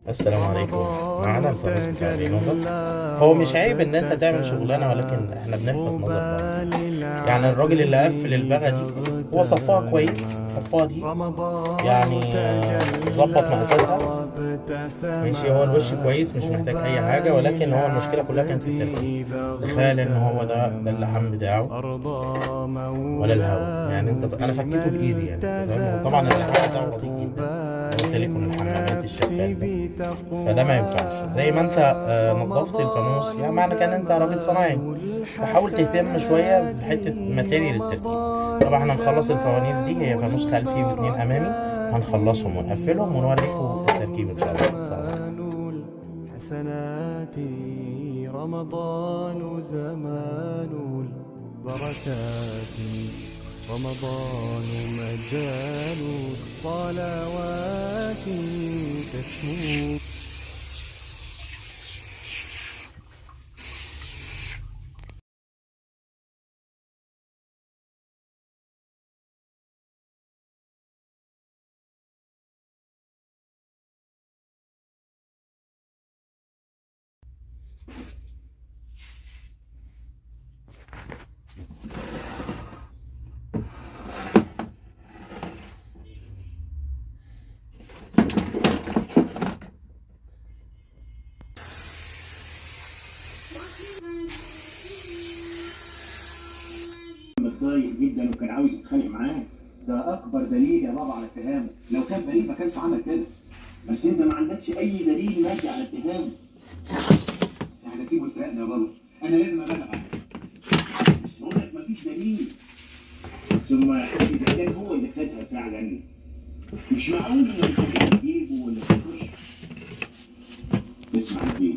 السلام عليكم. معانا الفانوس بتاع رينوفا. هو مش عيب ان انت تعمل شغلانه، ولكن احنا بنلفت نظر بعض. يعني الراجل اللي قفل البغا دي هو صفاها كويس، صفاها دي يعني ظبط مقاساتها ماشي. هو الوش كويس مش محتاج اي حاجه، ولكن هو المشكله كلها كانت في التركيب. تخيل ان هو ده اللحام بتاعه ولا الهوا. يعني انا فكيته بايدي، يعني انت فاهم. طبعا اللحام بتاعه رديء جدا، هو سيليكون الحمامات الشفاف ده. فده ما ينفعش. زي ما انت نظفت الفانوس، يعني معنى كان انت راجل صنايعي، فحاول تهتم شويه بحته ماتيريال التركيب. طبعا احنا هنخلص الفوانيس دي، هي فانوس خلفي واتنين امامي، هنخلصهم ونقفلهم ونوريكم التركيب ان شاء الله. السلام عليكم. حسنات رمضان زمان البركات، رمضان مجال الصلوات تسمو. متضايق جدا وكان عاوز يتخانق معاه. ده اكبر دليل يا بابا على اتهامه، لو كان بريء ما كانش عمل كده. بس انت ما عندكش اي دليل مادي على اتهامه. يعني سيبه يسرقنا يا بابا، انا لازم ابلغ عنه. مش بقول لك مفيش دليل. ثم اذا كان هو اللي خدها فعلا، مش معقول انك تجيبه ولا تخش. اسمع يا بيه،